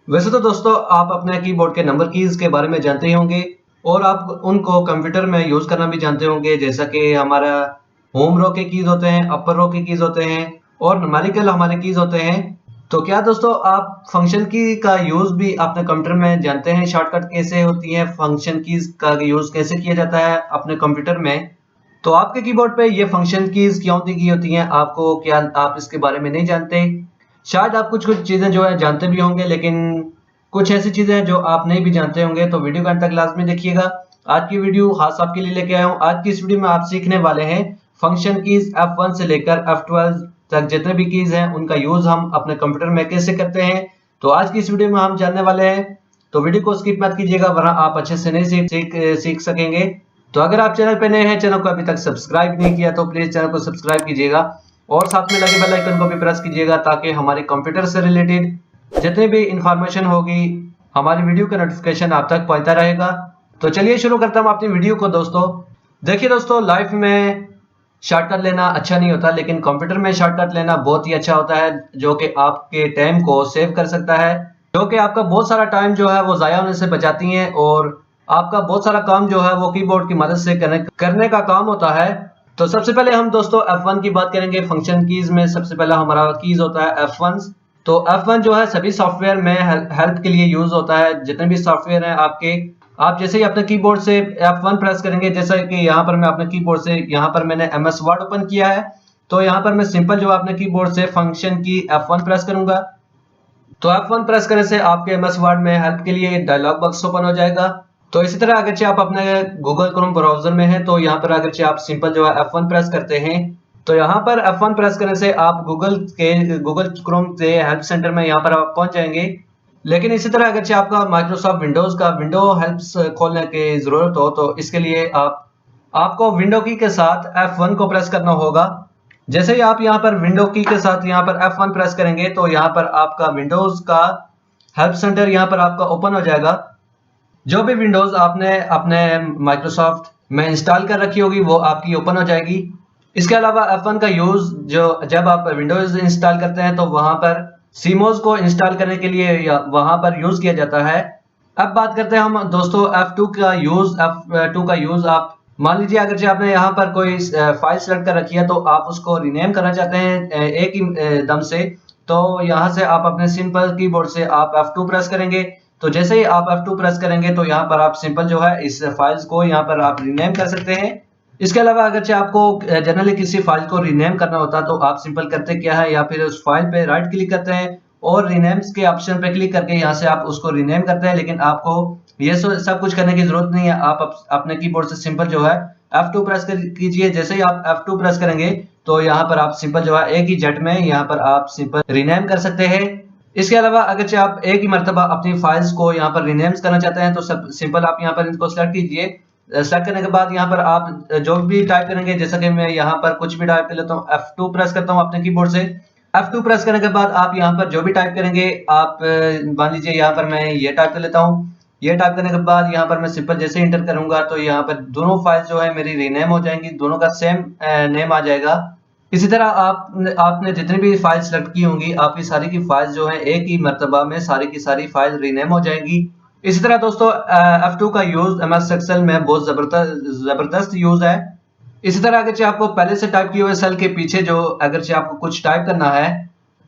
वैसे तो दोस्तों आप अपने कीबोर्ड के नंबर कीज के बारे में जानते ही होंगे और आप उनको कंप्यूटर में यूज करना भी जानते होंगे, जैसा कि हमारा होम रो के कीज होते हैं, अपर रो के कीज होते हैं और न्यूमेरिकल हमारे कीज होते हैं। तो क्या दोस्तों आप फंक्शन की का यूज भी अपने कंप्यूटर में जानते हैं? शॉर्टकट कैसे होती है, फंक्शन कीज का यूज कैसे किया जाता है अपने कंप्यूटर में? तो आपके कीबोर्ड पे ये फंक्शन कीज क्यों दी गई होती हैं? आपको क्या आप इसके बारे में नहीं जानते? शायद आप कुछ कुछ चीजें जो है जानते भी होंगे, लेकिन कुछ ऐसी चीजें हैं जो आप नहीं भी जानते होंगे। तो वीडियो को अंत तक लाजमी देखिएगा। आज की वीडियो खास आपके लिए लेके आया हूँ। आज की इस वीडियो में आप सीखने वाले हैं फंक्शन कीज F1 से लेकर F12 तक जितने भी कीज हैं उनका यूज हम अपने कंप्यूटर में कैसे करते हैं। तो आज की इस वीडियो में हम जानने वाले हैं, तो वीडियो को स्किप मत कीजिएगा वरना आप अच्छे से नहीं सीख सकेंगे। तो अगर आप चैनल पे नए हैं, चैनल को अभी तक सब्सक्राइब नहीं किया तो प्लीज चैनल को सब्सक्राइब कीजिएगा और साथ में लगे बेल आइकन को भी प्रेस कीजिएगा ताकि हमारे कंप्यूटर से रिलेटेड जितनी भी इंफॉर्मेशन होगी हमारी वीडियो का नोटिफिकेशन आप तक पहुंचता रहेगा। तो चलिए शुरू करता हूं अपनी वीडियो को। दोस्तों देखिए दोस्तों, लाइफ में शॉर्टकट लेना अच्छा नहीं होता, लेकिन कंप्यूटर में शॉर्टकट लेना बहुत ही अच्छा होता है, जो कि आपके टाइम को सेव कर सकता है, जो कि आपका बहुत सारा टाइम जो है वो जाया होने से बचाती हैं और आपका बहुत सारा काम जो है वो कीबोर्ड की मदद से करने का काम होता है। तो सबसे पहले हम दोस्तों F1 की बात करेंगे। फंक्शन कीज में सबसे पहला हमारा कीज होता है F1। तो F1 जो है सभी सॉफ्टवेयर में हेल्प के लिए यूज होता है। जितने भी सॉफ्टवेयर हैं आपके, आप जैसे ही अपने कीबोर्ड से F1 प्रेस करेंगे, जैसा कि यहाँ पर मैं अपने कीबोर्ड से यहाँ पर मैंने MS वर्ड ओपन किया है, तो यहाँ पर मैं सिंपल जो अपने कीबोर्ड से फंक्शन की F1 प्रेस करूंगा। तो F1 प्रेस करने से आपके MS वर्ड में हेल्प के लिए डायलॉग बॉक्स ओपन हो जाएगा। तो इसी तरह अगर आप अपने गूगल क्रोम ब्राउजर में हैं तो यहाँ पर अगर आप सिंपल जो है F1 प्रेस करते हैं, तो यहाँ पर F1 प्रेस करने से आप गूगल क्रोम के हेल्प सेंटर में यहाँ पर आप पहुंच जाएंगे। लेकिन इसी तरह अगर आपका माइक्रोसॉफ्ट विंडोज का विंडो हेल्प्स खोलने की जरूरत हो तो इसके लिए आपको विंडो की के साथ F1 को प्रेस करना होगा। जैसे ही आप यहाँ पर विंडो की के साथ यहाँ पर F1 प्रेस करेंगे तो यहाँ पर आपका विंडोज का हेल्प सेंटर यहाँ पर आपका ओपन हो जाएगा। जो भी विंडोज आपने अपने माइक्रोसॉफ्ट में इंस्टॉल कर रखी होगी वो आपकी ओपन हो जाएगी। इसके अलावा F1 का यूज जब आप विंडोज इंस्टॉल करते हैं तो वहां पर सीमोस को इंस्टॉल करने के लिए वहां पर यूज किया जाता है। अब बात करते हैं हम दोस्तों F2 का यूज आप मान लीजिए अगर आपने यहाँ पर कोई फाइल सेलेक्ट कर रखी है तो आप उसको रीनेम करना चाहते हैं एक ही दम से, तो यहाँ से आप अपने सिंपल कीबोर्ड से आप F2 प्रेस करेंगे। तो जैसे ही आप F2 प्रेस करेंगे तो यहाँ पर आप सिंपल जो है इस फाइल्स को यहाँ पर आप रीनेम कर सकते हैं। इसके अलावा अगर आपको जनरली किसी फाइल को रीनेम करना होता तो आप सिंपल करते क्या है, या फिर उस फाइल पे राइट क्लिक करते हैं और रीनेम्स के ऑप्शन पे क्लिक करके यहाँ से आप उसको रीनेम करते हैं। लेकिन आपको ये सब कुछ करने की जरूरत नहीं है। आप अपने कीबोर्ड से सिंपल जो है F2 प्रेस कीजिए। जैसे ही आप F2 प्रेस करेंगे तो यहाँ पर आप सिंपल जो है एक ही झट में यहाँ पर आप सिंपल रीनेम कर सकते हैं। इसके अलावा अगर आप एक ही मर्तबा अपनी फाइल्स को यहाँ पर रीनेम्स करना चाहते हैं तो सिंपल आप यहाँ पर इनको सेलेक्ट कीजिए। सेलेक्ट करने के बाद यहाँ पर आप जो भी टाइप करेंगे, जैसा कि मैं यहाँ पर कुछ भी टाइप कर लेता हूँ, F2 प्रेस करता हूँ अपने कीबोर्ड से। F2 प्रेस करने के बाद आप यहाँ पर जो भी टाइप करेंगे, आप मान लीजिए यहाँ पर मैं ये टाइप कर लेता हूँ। ये टाइप करने के बाद यहाँ पर मैं सिंपल जैसे इंटर करूंगा तो यहाँ पर दोनों फाइल्स जो है मेरी रीनेम हो जाएंगी, दोनों का सेम नेम आ जाएगा। इसी तरह आपने जितनी भी फाइल सेलेक्ट की होंगी आपकी सारी की फाइल्स जो है एक ही मर्तबा में सारी की सारी फाइल रीनेम हो जाएगी। इसी तरह दोस्तों F2 का यूज MS एक्सेल में बहुत जबरदस्त यूज है। इसी तरह अगर आपको पहले से टाइप किए हुए सेल के पीछे जो अगर आपको कुछ टाइप करना है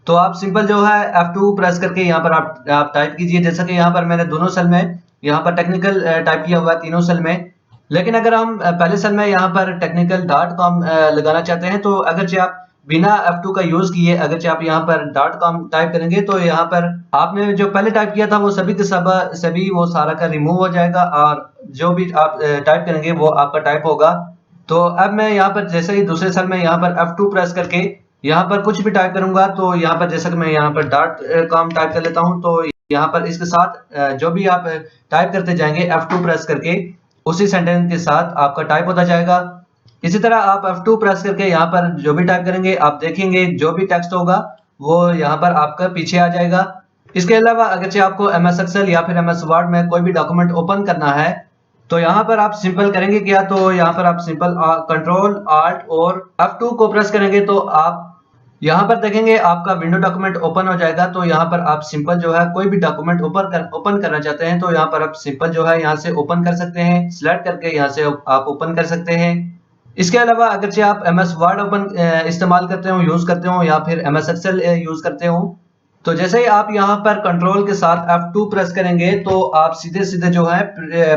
तो आप सिंपल जो है F2 प्रेस करके यहाँ पर आप टाइप कीजिए। जैसा कि यहाँ पर मैंने दोनों सेल में यहाँ पर टेक्निकल टाइप किया हुआ है, तीनों सेल में। लेकिन अगर हम पहले सेल में यहाँ पर technical.com लगाना चाहते हैं तो अगर आप बिना F2 का यूज किए अगर आप यहाँ पर .com टाइप करेंगे तो यहाँ पर आपने जो पहले टाइप किया था वो सभी वो सारा का रिमूव हो जाएगा और जो भी आप टाइप करेंगे वो आपका टाइप होगा। तो अब मैं यहाँ पर जैसे ही दूसरे सेल में यहाँ पर F2 प्रेस करके यहाँ पर कुछ भी टाइप करूंगा तो यहाँ पर जैसा कि मैं यहाँ पर .com टाइप कर लेता हूँ, तो यहाँ पर इसके साथ जो भी आप टाइप करते जाएंगे F2 प्रेस करके उसी सेंटेंस के साथ आपका टाइप होता जाएगा। इसी तरह आप F2 प्रेस करके यहाँ पर जो भी टाइप करेंगे आप देखेंगे जो भी टेक्स्ट होगा वो यहाँ पर आपका पीछे आ जाएगा। इसके अलावा अगर आपको MS एक्सेल या फिर MS वर्ड में कोई भी डॉक्यूमेंट ओपन करना है तो यहाँ पर आप सिंपल करेंगे क्या, तो यहाँ पर आप सिंपल कंट्रोल Alt और F2 को प्रेस करेंगे तो आप यहाँ पर देखेंगे आपका विंडो डॉक्यूमेंट ओपन हो जाएगा। तो यहाँ पर आप सिंपल जो है कोई भी डॉक्यूमेंट ओपन करना चाहते हैं तो यहाँ पर आप सिंपल जो है यहाँ से ओपन कर सकते हैं, सिलेक्ट करके यहाँ से आप ओपन कर सकते हैं। इसके अलावा अगरचे आप MS वर्ड इस्तेमाल करते हो, यूज करते हो या फिर MS एक्सेल यूज करते हो, तो जैसे ही आप यहाँ पर कंट्रोल के साथ F2 प्रेस करेंगे तो आप सीधे सीधे जो है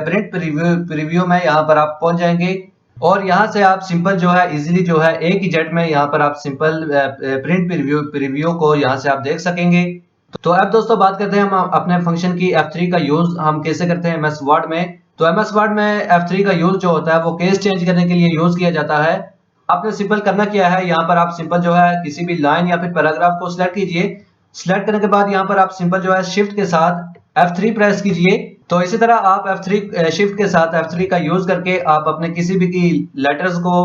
प्रिंट प्रीव्यू में यहाँ पर आप पहुंच जाएंगे और यहाँ से आप सिंपल जो है इजीली जो है एक ही जेट में यहाँ पर आप सिंपल प्रिंट प्रीव्यू को यहाँ से आप देख सकेंगे। तो अब दोस्तों बात करते हैं हम अपने फंक्शन की F3 का यूज हम कैसे करते हैं MS वर्ड में। तो MS वर्ड में F3 का यूज जो होता है वो केस चेंज करने के लिए यूज किया जाता है। आपने सिंपल करना क्या है, यहाँ पर आप सिंपल जो है किसी भी लाइन या फिर पैराग्राफ को सिलेक्ट कीजिए। सिलेक्ट करने के बाद यहाँ पर आप सिंपल जो है शिफ्ट के साथ F3 प्रेस कीजिए। तो इसी तरह आप F3 शिफ्ट के साथ F3 का यूज करके आप अपने किसी भी की लेटर्स को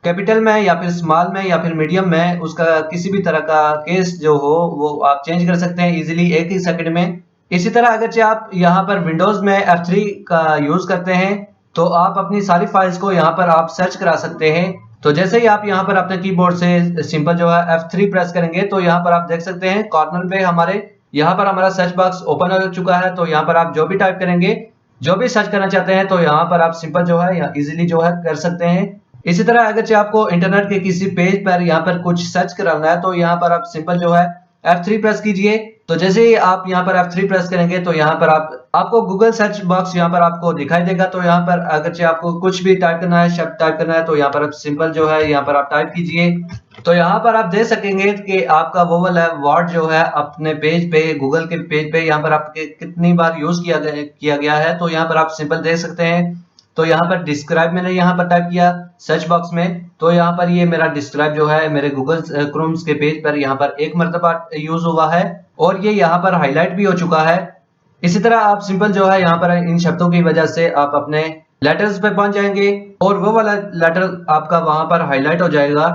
कैपिटल में या फिर स्मॉल में या फिर मीडियम में उसका किसी भी तरह का केस जो हो वो आप चेंज कर सकते हैं इजीली एक ही सेकंड में। इसी तरह अगर आप यहाँ पर विंडोज में F3 का यूज करते हैं तो आप अपनी सारी फाइल्स को यहाँ पर आप सर्च करा सकते हैं। तो जैसे ही आप यहाँ पर अपने कीबोर्ड से सिंपल जो है F3 प्रेस करेंगे तो यहाँ पर आप देख सकते हैं कॉर्नर पे यहाँ पर हमारा सर्च बॉक्स ओपन हो चुका है। तो यहाँ पर आप जो भी टाइप करेंगे, जो भी सर्च करना चाहते हैं तो यहाँ पर आप सिंपल जो है इजीली जो है कर सकते हैं। इसी तरह अगर आपको इंटरनेट के किसी पेज पर यहाँ पर कुछ सर्च कराना है तो यहाँ पर आप सिंपल जो है F3 प्रेस कीजिए। तो जैसे ही आप यहाँ पर F3 प्रेस करेंगे तो यहाँ पर आपको गूगल सर्च बॉक्स यहाँ पर आपको दिखाई देगा। तो यहाँ पर अगर आपको कुछ भी टाइप करना है, शब्द टाइप करना है तो यहाँ पर आप सिंपल जो है यहाँ पर आप टाइप कीजिए। तो यहाँ पर आप देख सकेंगे कि आपका वो वाला वर्ड जो है अपने पेज पे, गूगल के पेज पे यहाँ पर आपके कितनी बार यूज किया गया है। तो यहाँ पर आप सिंपल देख सकते हैं। तो यहाँ पर डिस्क्राइब मैंने यहाँ पर टाइप किया सर्च बॉक्स में, तो यहाँ पर ये मेरा डिस्क्राइब जो है मेरे गूगल क्रोम्स के पेज पर यहाँ पर एक मरतबा यूज हुआ है और ये यहाँ पर हाईलाइट भी हो चुका है। इसी तरह आप सिंपल जो है यहाँ पर इन शब्दों की वजह से आप अपने लेटर्स पे पहुंच जाएंगे और वो वाला लेटर आपका वहां पर हाईलाइट हो जाएगा।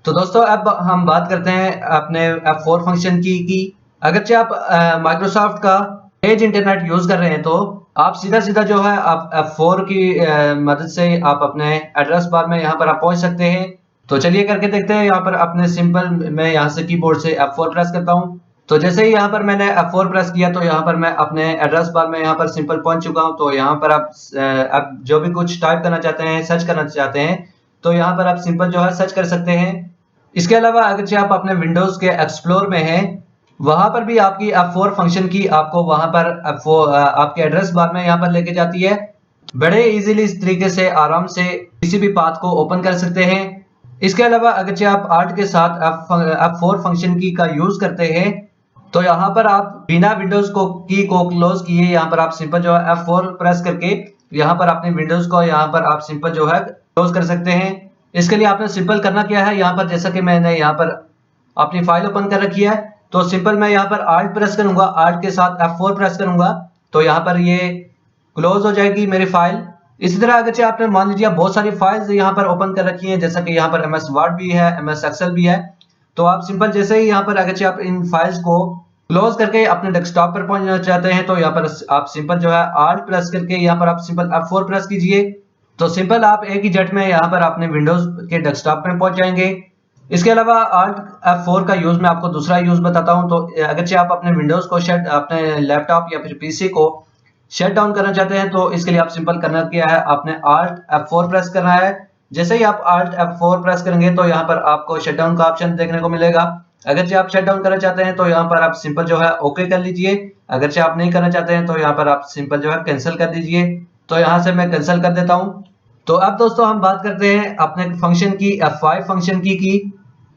तो दोस्तों अब हम बात करते हैं अपने F4 फंक्शन की अगरचे आप माइक्रोसॉफ्ट का एज इंटरनेट यूज कर रहे हैं तो आप सीधा सीधा जो है आप F4 की मदद से आप अपने एड्रेस बार में यहाँ पर आप पहुंच सकते हैं। तो चलिए करके देखते हैं। यहाँ पर अपने सिंपल मैं यहाँ से कीबोर्ड से F4 प्रेस करता हूँ। तो जैसे ही यहाँ पर मैंने F4 प्रेस किया तो यहाँ पर मैं अपने एड्रेस बार में यहाँ पर सिंपल पहुंच चुका हूँ। तो यहाँ पर आप जो भी कुछ टाइप करना चाहते हैं, सर्च करना चाहते हैं तो यहाँ पर आप सिंपल जो है सर्च कर सकते हैं। इसके अलावा अगर आप अपने विंडोज के एक्सप्लोर में हैं वहां पर भी आपकी F4 फंक्शन की आपको वहां पर आपके एड्रेस बार में यहाँ पर लेके जाती है। बड़े इजीली इस तरीके से आराम से किसी भी पाथ को ओपन कर सकते हैं। इसके अलावा अगर आप आर्ट के साथ F4 फंक्शन की का यूज करते हैं तो यहाँ पर आप बिना विंडोज की को क्लोज किए यहाँ पर आप सिंपल जो है F4 प्रेस करके यहाँ पर अपने विंडोज को यहाँ पर आप सिंपल जो है क्लोज कर सकते हैं। इसके लिए आपने सिंपल करना क्या है, यहाँ पर जैसा कि मैंने यहाँ पर अपनी फाइल ओपन कर रखी है तो सिंपल मैं यहाँ पर आल्ट प्रेस करूंगा, आल्ट के साथ F4 प्रेस करूंगा तो यहाँ पर ये क्लोज हो जाएगी मेरी फाइल। इसी तरह अगर आपने मान लीजिए बहुत सारी फाइल्स यहाँ पर ओपन कर रखी हैं जैसा कि यहाँ पर MS वर्ड भी है, MS एक्सेल भी है, तो आप सिंपल जैसे ही यहाँ पर अगर आप इन फाइल्स को क्लोज करके अपने डेस्कटॉप पर पहुंचना चाहते हैं तो यहाँ पर आप सिंपल जो है आल्ट प्रेस करके यहाँ पर आप सिंपल F4 प्रेस कीजिए। तो सिंपल आप एक ही झट में यहाँ पर अपने विंडोज के डेस्कटॉप में पहुंच जाएंगे। इसके अलावा Alt F4 का यूज मैं आपको दूसरा यूज बताता हूं। तो अगर आप अपने विंडोज को अपने लैपटॉप या फिर पीसी को शट डाउन करना चाहते हैं तो इसके लिए आप सिंपल करना क्या है, आपने Alt F4 प्रेस करना है। जैसे ही आप Alt F4 प्रेस करेंगे तो यहाँ पर आपको शट डाउन का ऑप्शन देखने को मिलेगा। अगर आप शट डाउन करना चाहते हैं तो यहाँ पर आप सिंपल जो है ओके कर लीजिए। अगर आप नहीं करना चाहते हैं तो यहाँ पर आप सिंपल जो है कैंसिल कर दीजिए। तो यहाँ से मैं कैंसिल कर देता हूँ। तो अब दोस्तों हम बात करते हैं अपने फंक्शन की F5 फंक्शन की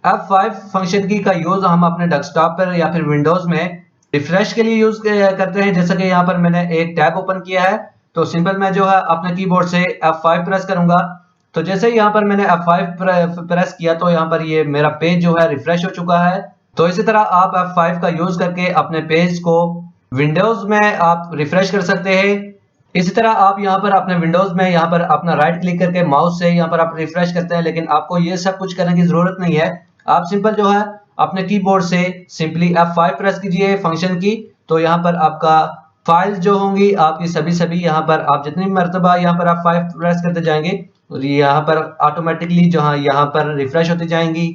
F5 फंक्शन की का यूज हम अपने डेस्कटॉप पर या फिर विंडोज में रिफ्रेश के लिए यूज करते हैं। जैसा कि यहाँ पर मैंने एक टैब ओपन किया है तो सिंपल मैं जो है अपने कीबोर्ड से F5 प्रेस करूंगा। तो जैसे ही यहाँ पर मैंने F5 प्रेस किया तो यहाँ पर ये मेरा पेज जो है रिफ्रेश हो चुका है। तो इसी तरह आप F5 का यूज करके अपने पेज को विंडोज में आप रिफ्रेश कर सकते हैं। इसी तरह आप यहाँ पर अपने विंडोज में यहाँ पर अपना राइट क्लिक करके माउस से यहाँ पर आप रिफ्रेश करते हैं, लेकिन आपको ये सब कुछ करने की जरूरत नहीं है। आप सिंपल जो है अपने कीबोर्ड से सिंपली F5 प्रेस कीजिए फंक्शन की। तो यहाँ पर आपका फाइल्स जो होंगी आपकी सभी यहाँ पर आप जितनी मरतबा यहाँ पर आप F5 प्रेस करते जाएंगे और यहाँ पर ऑटोमेटिकली जो यहाँ पर रिफ्रेश होती जाएंगी।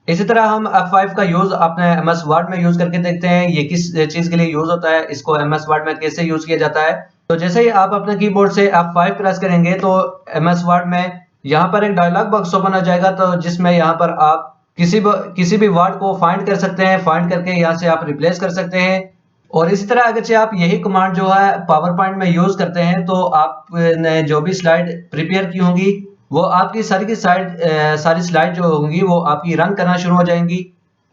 इसी तरह हम F5 का यूज अपने MS वर्ड में यूज करके देखते हैं ये किस चीज के लिए यूज होता है, इसको MS वर्ड में कैसे यूज किया जाता है। तो जैसे ही आप अपने कीबोर्ड से F5 प्रेस करेंगे तो MS वर्ड में यहाँ पर एक डायलॉग बॉक्स ओपन हो जाएगा, तो जिसमें यहाँ पर आप किसी भी वर्ड को फाइंड कर सकते हैं, फाइंड करके यहाँ से आप रिप्लेस कर सकते हैं। और इसी तरह अगर आप यही कमांड जो है पावर पॉइंट में यूज करते हैं तो आपने जो भी स्लाइड प्रिपेयर की होंगी वो आपकी सारी स्लाइड जो होंगी वो आपकी रन करना शुरू हो जाएंगी।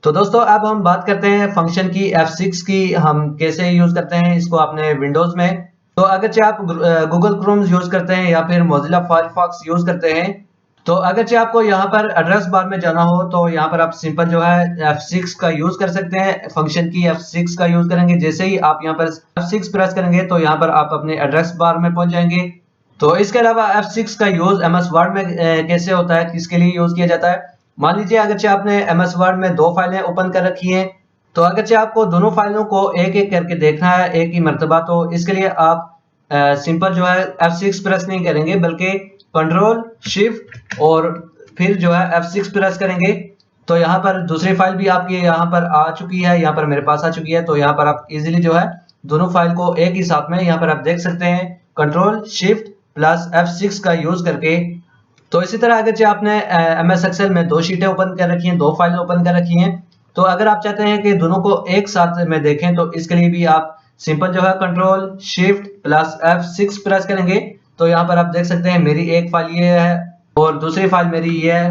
तो दोस्तों अब हम बात करते हैं फंक्शन की F6 की, हम कैसे यूज करते हैं इसको अपने विंडोज में। तो अगर आप गूगल क्रोम यूज करते हैं या फिर मोजिला फायरफॉक्स यूज करते हैं, तो अगर आपको यहाँ पर एड्रेस बार में जाना हो तो यहाँ पर आप सिंपल जो है F6 का यूज कर सकते हैं, फंक्शन की F6 का यूज करेंगे। जैसे ही आप यहाँ पर F6 प्रेस करेंगे तो यहाँ पर आप अपने एड्रेस बार में पहुंच जाएंगे। तो इसके अलावा F6 का यूज MS वर्ड में कैसे होता है, किसके लिए यूज किया जाता है। मान लीजिए अगर आपने MS वर्ड में 2 फाइलें ओपन कर रखी हैं, तो अगर आपको दोनों फाइलों को एक एक करके देखना है एक ही मर्तबा, तो इसके लिए आप सिंपल जो है F6 प्रेस नहीं करेंगे बल्कि कंट्रोल शिफ्ट और फिर जो है F6 प्रेस करेंगे। तो यहाँ पर दूसरी फाइल भी आपकी यहाँ पर आ चुकी है, यहाँ पर मेरे पास आ चुकी है। तो यहाँ पर आप इजीली जो है दोनों फाइल को एक ही साथ में यहाँ पर आप देख सकते हैं कंट्रोल शिफ्ट प्लस F6 का यूज करके। तो इसी तरह अगर आपने MS Excel में 2 शीटें ओपन कर रखी हैं, 2 फाइलें ओपन कर रखी हैं, तो अगर आप चाहते हैं कि दोनों को एक साथ में देखें तो इसके लिए भी आप सिंपल जो है control shift plus F6 press करेंगे। तो यहाँ पर आप देख सकते हैं मेरी एक फाइल ये है और दूसरी फाइल मेरी ये है।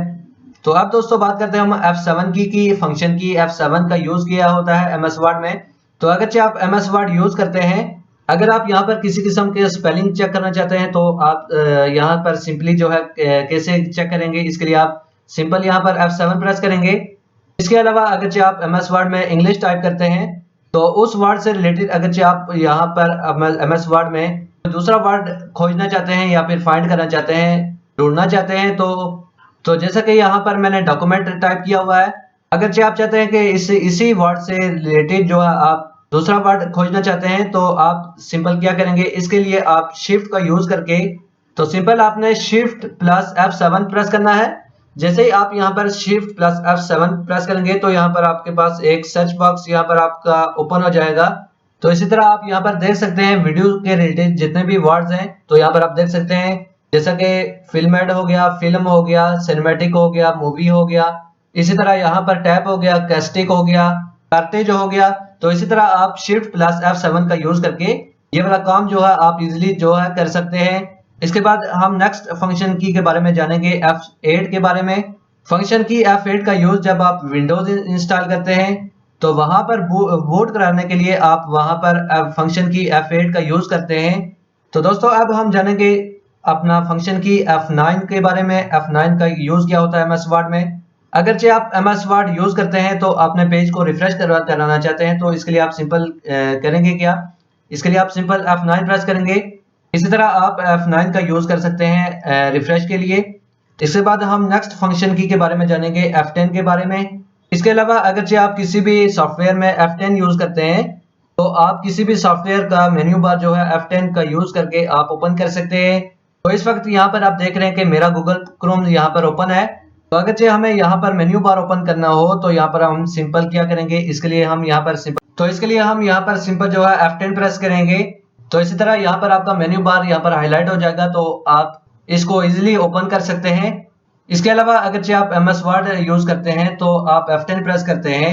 तो अब दोस्तों बात करते हैं हम F7 की फंक्शन की। F7 का यूज किया होता है MS वर्ड में। तो अगर आप MS वर्ड यूज करते हैं, अगर आप यहाँ पर किसी किस्म के स्पेलिंग चेक करना चाहते हैं तो आप यहाँ पर सिंपली जो है कैसे चेक करेंगे, इसके लिए आप सिंपल यहाँ पर F7 प्रेस करेंगे। इसके अलावा अगर आप MS वर्ड में इंग्लिश टाइप करते हैं तो उस वर्ड से रिलेटेड अगर आप यहाँ पर MS वर्ड में दूसरा वर्ड खोजना चाहते हैं या फिर फाइंड करना चाहते हैं, ढूंढना चाहते हैं, तो जैसा कि यहाँ पर मैंने डॉक्यूमेंट टाइप किया हुआ है, अगर आप चाहते हैं कि इसी वर्ड से रिलेटेड जो है आप दूसरा वर्ड खोजना चाहते हैं तो आप सिंपल क्या करेंगे, इसके लिए आप शिफ्ट का यूज करके, तो सिंपल आपने शिफ्ट प्लस F7 प्रेस करना है। जैसे ही आप यहाँ पर शिफ्ट प्लस F7 प्रेस करेंगे तो यहाँ पर आपके पास एक सर्च बॉक्स यहाँ पर आपका ओपन हो जाएगा। तो इसी तरह आप यहाँ पर देख सकते हैं वीडियो के रिलेटेड जितने भी वर्ड्स हैं, तो यहाँ पर आप देख सकते हैं जैसा कि फिल्मेड हो गया, फिल्म हो गया, सिनेमैटिक हो गया, मूवी हो गया। इसी तरह यहाँ पर टैप हो गया, कैस्टिक हो गया, कार्टेज हो गया। तो इसी तरह आप शिफ्ट प्लस F7 का यूज करके ये वाला काम जो है आप इजिली जो है कर सकते हैं। इसके बाद हम नेक्स्ट फंक्शन की के बारे में जानेंगे, F8 के बारे में। फंक्शन की F8 का यूज जब आप विंडोज इंस्टॉल करते हैं तो वहां पर बूट कराने के लिए आप वहां पर फंक्शन की F8 का यूज करते हैं। तो दोस्तों अब हम जानेंगे अपना फंक्शन की F9 के बारे में। F9 का यूज क्या होता है MS वर्ड में। अगर आप MS वर्ड यूज करते हैं तो अपने पेज को रिफ्रेश कराना चाहते हैं, तो इसके लिए आप सिंपल करेंगे क्या, इसके लिए आप सिंपल F9 प्रेस करेंगे। इसी तरह आप F9 का यूज कर सकते हैं रिफ्रेश के लिए। इसके बाद हम नेक्स्ट फंक्शन की के बारे में जानेंगे, F10 के बारे में। इसके अलावा अगर आप किसी भी सॉफ्टवेयर में F10 यूज करते हैं तो आप किसी भी सॉफ्टवेयर का मेन्यू बार जो है F10 का यूज करके आप ओपन कर सकते हैं। तो इस वक्त यहाँ पर आप देख रहे हैं कि मेरा गूगल क्रोम यहाँ पर ओपन है। तो अगर हमें यहाँ पर मेन्यू बार ओपन करना हो तो यहाँ पर हम सिंपल क्या करेंगे, इसके लिए हम यहाँ पर सिंपल जो है F10 प्रेस करेंगे। तो इसी तरह यहाँ पर आपका मेन्यू बार यहाँ पर हाईलाइट हो जाएगा, तो आप इसको इजीली ओपन कर सकते हैं। इसके अलावा अगर आप MS वर्ड यूज करते हैं तो आप F10 प्रेस करते हैं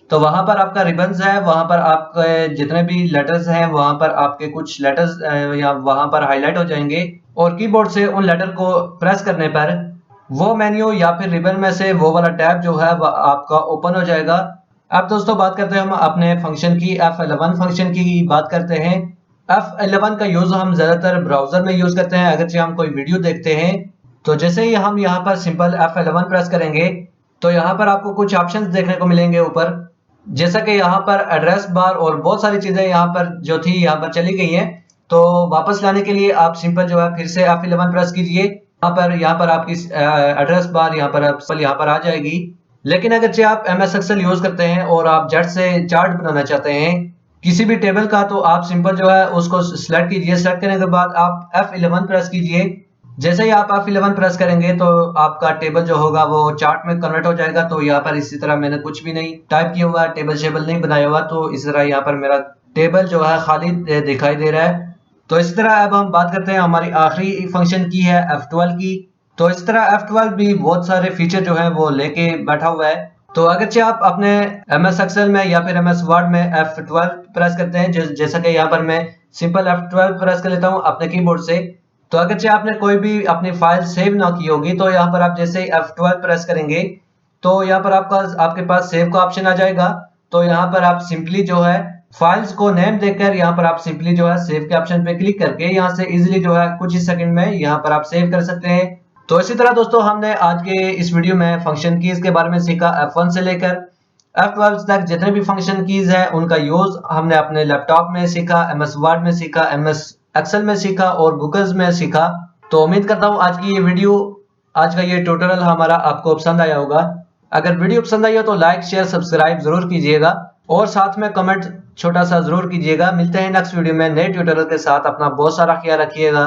तो वहां पर आपका रिबन्स है, वहां पर आपके जितने भी लेटर्स हैं वहां पर आपके कुछ लेटर्स या वहां पर हाईलाइट हो जाएंगे और कीबोर्ड से उन लेटर को प्रेस करने पर वो मेन्यू या फिर रिबन में से वो वाला टैब जो है वो आपका ओपन हो जाएगा। अब दोस्तों बात करते हैं हम अपने फंक्शन की, F11 फंक्शन की बात करते हैं। F11 का यूज हम ज्यादातर ब्राउजर में यूज करते हैं। अगर हम कोई वीडियो देखते हैं तो जैसे ही हम यहाँ पर सिंपल F11 प्रेस करेंगे तो यहाँ पर आपको कुछ ऑप्शंस देखने को मिलेंगे ऊपर, जैसा कि यहाँ पर एड्रेस बार और बहुत सारी चीजें यहाँ पर जो थी यहाँ पर चली गई हैं। तो वापस लाने के लिए आप सिंपल जो है फिर से F11 प्रेस कीजिए। यहाँ पर आपकी एड्रेस बार यहाँ पर आ जाएगी। लेकिन अगर आप MS Excel यूज करते हैं और आप झट से चार्ट बनाना चाहते हैं किसी भी टेबल का, तो आप सिंपल जो है उसको सिलेक्ट कीजिए। सिलेक्ट करने के बाद आप F11 प्रेस कीजिए। जैसे ही आप F11 प्रेस करेंगे तो आपका टेबल जो होगा वो चार्ट में कन्वर्ट हो जाएगा। तो यहाँ पर इसी तरह मैंने कुछ भी नहीं टाइप किया हुआ, टेबल शेबल नहीं बनाया हुआ, तो इस तरह यहाँ पर मेरा टेबल जो है खाली दिखाई दे रहा है। तो इस तरह अब हम बात करते हैं हमारी आखिरी फंक्शन की है F12 की। तो इस तरह F12 भी बहुत सारे फीचर जो है वो लेके बैठा हुआ है। तो अगरचे आप अपने MS एक्सेल में या फिर MS वर्ड में F12 प्रेस करते हैं, जैसा कि यहाँ पर मैं सिंपल F12 प्रेस कर लेता हूँ अपने कीबोर्ड से। तो अगरचे आपने कोई भी अपनी फाइल सेव ना की होगी, तो यहाँ पर आप जैसे ही F12 प्रेस करेंगे तो यहाँ पर आपके पास सेव का ऑप्शन आ जाएगा। तो यहाँ पर आप सिंपली जो है फाइल्स को नेम देकर यहाँ पर आप सिंपली जो है सेव के ऑप्शन पे क्लिक करके यहाँ से इजीली जो है कुछ ही सेकंड में यहाँ पर आप सेव कर सकते हैं। तो इसी तरह दोस्तों हमने आज के इस वीडियो में फंक्शन कीज के बारे में सीखा। F1 से लेकर F12 तक जितने भी फंक्शन कीज हैं उनका यूज हमने अपने लैपटॉप में सीखा, MS वर्ड में सीखा, MS एक्सेल में सीखा और गूगल्स में सीखा। तो उम्मीद करता हूँ आज की ये वीडियो, आज का ये ट्यूटोरियल हमारा आपको पसंद आया होगा। अगर वीडियो पसंद आई हो तो लाइक शेयर सब्सक्राइब जरूर कीजिएगा और साथ में कमेंट छोटा सा जरूर कीजिएगा। मिलते हैं नेक्स्ट वीडियो में नए ट्यूटोरियल के साथ। अपना बहुत सारा ख्याल रखिएगा।